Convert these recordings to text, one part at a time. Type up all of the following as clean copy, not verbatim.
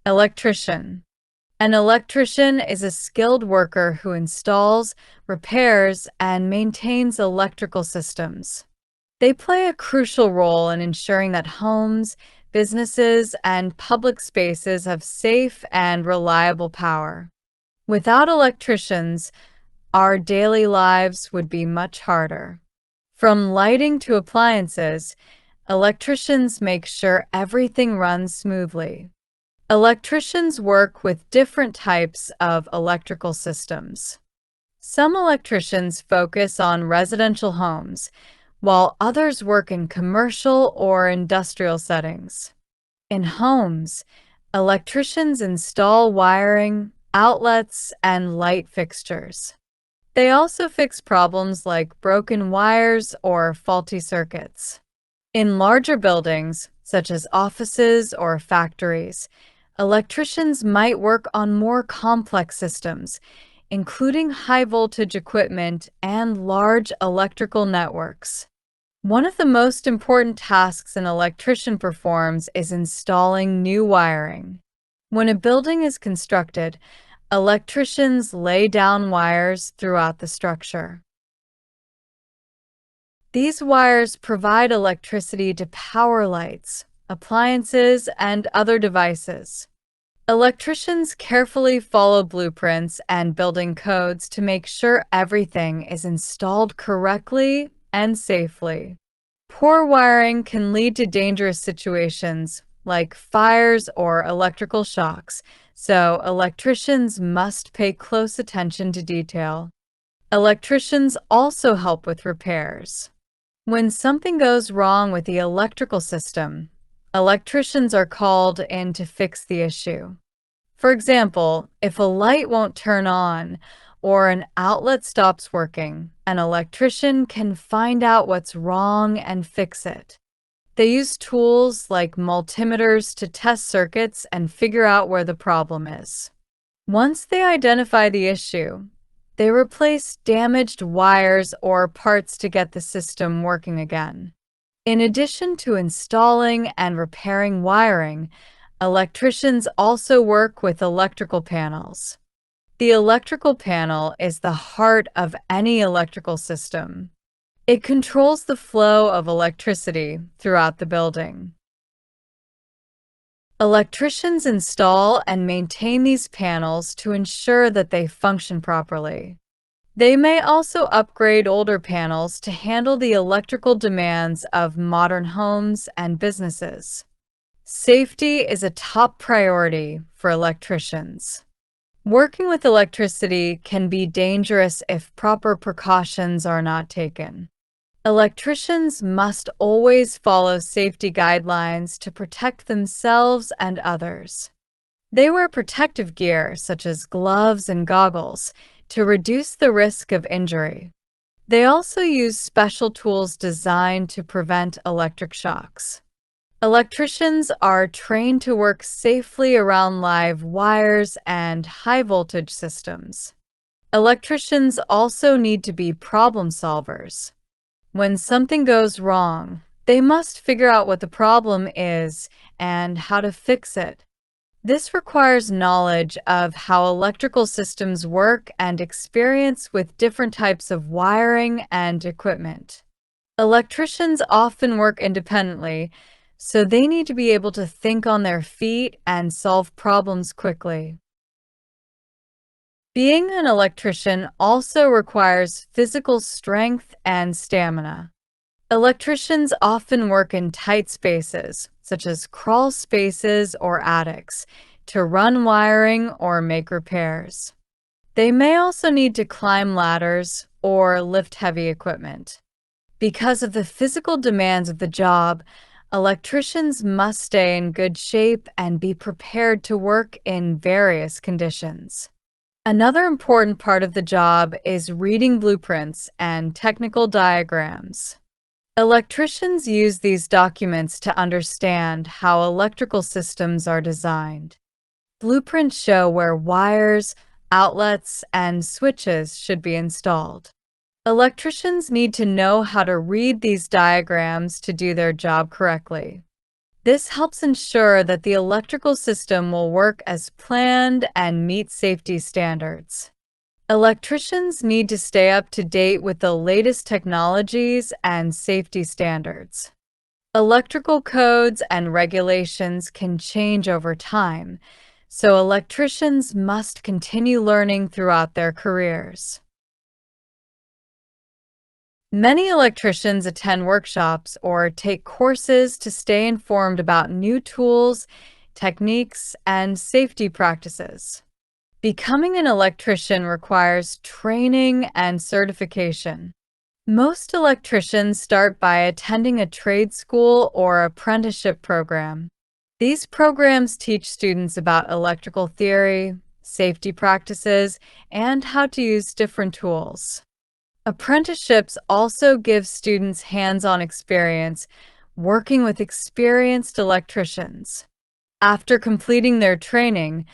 Electrician. An electrician is a skilled worker who installs, repairs, and maintains electrical systems. They play a crucial role in ensuring that homes, businesses, and public spaces have safe and reliable power. Without electricians, our daily lives would be much harder. From lighting to appliances, electricians make sure everything runs smoothly. Electricians work with different types of electrical systems. Some electricians focus on residential homes, while others work in commercial or industrial settings. In homes, electricians install wiring, outlets, and light fixtures. They also fix problems like broken wires or faulty circuits. In larger buildings, such as offices or factories, electricians might work on more complex systems, including high-voltage equipment and large electrical networks. One of the most important tasks an electrician performs is installing new wiring. When a building is constructed, electricians lay down wires throughout the structure. These wires provide electricity to power lights, appliances, and other devices. Electricians carefully follow blueprints and building codes to make sure everything is installed correctly and safely. Poor wiring can lead to dangerous situations like fires or electrical shocks, so electricians must pay close attention to detail. Electricians also help with repairs. When something goes wrong with the electrical system, electricians are called in to fix the issue. For example, if a light won't turn on or an outlet stops working, an electrician can find out what's wrong and fix it. They use tools like multimeters to test circuits and figure out where the problem is. Once they identify the issue, they replace damaged wires or parts to get the system working again. In addition to installing and repairing wiring, electricians also work with electrical panels. The electrical panel is the heart of any electrical system. It controls the flow of electricity throughout the building. Electricians install and maintain these panels to ensure that they function properly. They may also upgrade older panels to handle the electrical demands of modern homes and businesses. Safety is a top priority for electricians. Working with electricity can be dangerous if proper precautions are not taken. Electricians must always follow safety guidelines to protect themselves and others. They wear protective gear such as gloves and goggles to reduce the risk of injury. They also use special tools designed to prevent electric shocks. Electricians are trained to work safely around live wires and high-voltage systems. Electricians also need to be problem solvers. When something goes wrong, they must figure out what the problem is and how to fix it. This requires knowledge of how electrical systems work and experience with different types of wiring and equipment. Electricians often work independently, so they need to be able to think on their feet and solve problems quickly. Being an electrician also requires physical strength and stamina. Electricians often work in tight spaces, such as crawl spaces or attics, to run wiring or make repairs. They may also need to climb ladders or lift heavy equipment. Because of the physical demands of the job, electricians must stay in good shape and be prepared to work in various conditions. Another important part of the job is reading blueprints and technical diagrams. Electricians use these documents to understand how electrical systems are designed. Blueprints show where wires, outlets, and switches should be installed. Electricians need to know how to read these diagrams to do their job correctly. This helps ensure that the electrical system will work as planned and meet safety standards. Electricians need to stay up to date with the latest technologies and safety standards. Electrical codes and regulations can change over time, so electricians must continue learning throughout their careers. Many electricians attend workshops or take courses to stay informed about new tools, techniques, and safety practices. Becoming an electrician requires training and certification. Most electricians start by attending a trade school or apprenticeship program. These programs teach students about electrical theory, safety practices, and how to use different tools. Apprenticeships also give students hands-on experience working with experienced electricians. After completing their training,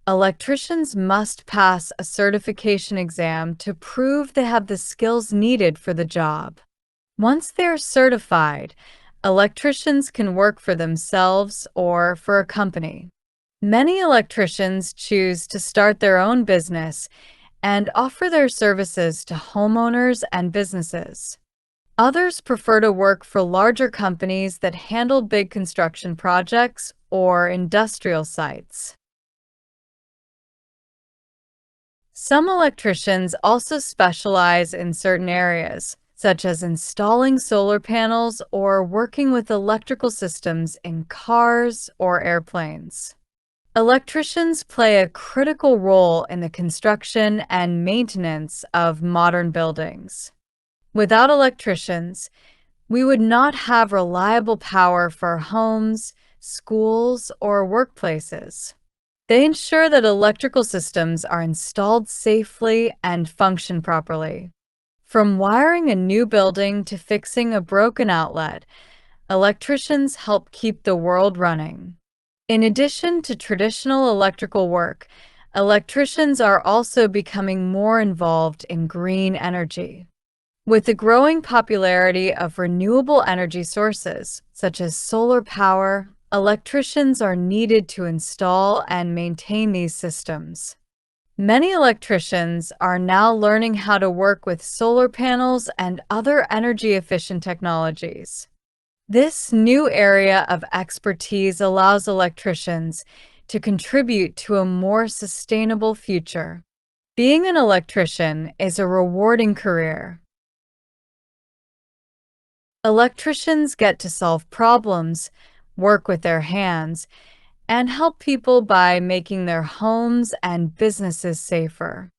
electricians must pass a certification exam to prove they have the skills needed for the job. Once they are certified, electricians can work for themselves or for a company. Many electricians choose to start their own business and offer their services to homeowners and businesses. Others prefer to work for larger companies that handle big construction projects or industrial sites. Some electricians also specialize in certain areas, such as installing solar panels or working with electrical systems in cars or airplanes. Electricians play a critical role in the construction and maintenance of modern buildings. Without electricians, we would not have reliable power for homes, schools, or workplaces. They ensure that electrical systems are installed safely and function properly. From wiring a new building to fixing a broken outlet, electricians help keep the world running. In addition to traditional electrical work, electricians are also becoming more involved in green energy. With the growing popularity of renewable energy sources, such as solar power, electricians are needed to install and maintain these systems. Many electricians are now learning how to work with solar panels and other energy-efficient technologies. This new area of expertise allows electricians to contribute to a more sustainable future. Being an electrician is a rewarding career. Electricians get to solve problems, work with their hands, and help people by making their homes and businesses safer.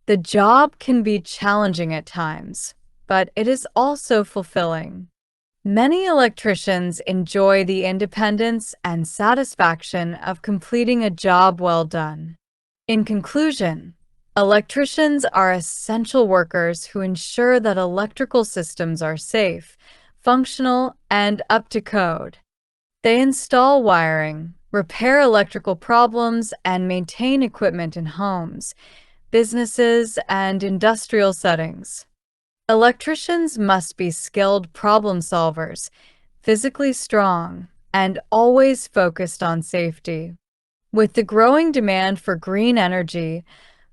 The job can be challenging at times, but it is also fulfilling. Many electricians enjoy the independence and satisfaction of completing a job well done. In conclusion, electricians are essential workers who ensure that electrical systems are safe, functional, and up to code. They install wiring, repair electrical problems, and maintain equipment in homes, businesses, and industrial settings. Electricians must be skilled problem solvers, physically strong, and always focused on safety. With the growing demand for green energy,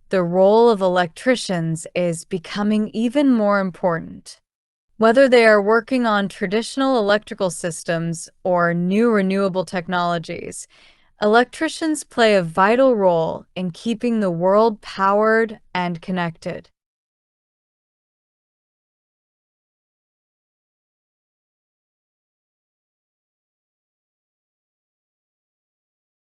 the role of electricians is becoming even more important. Whether they are working on traditional electrical systems or new renewable technologies, electricians play a vital role in keeping the world powered and connected.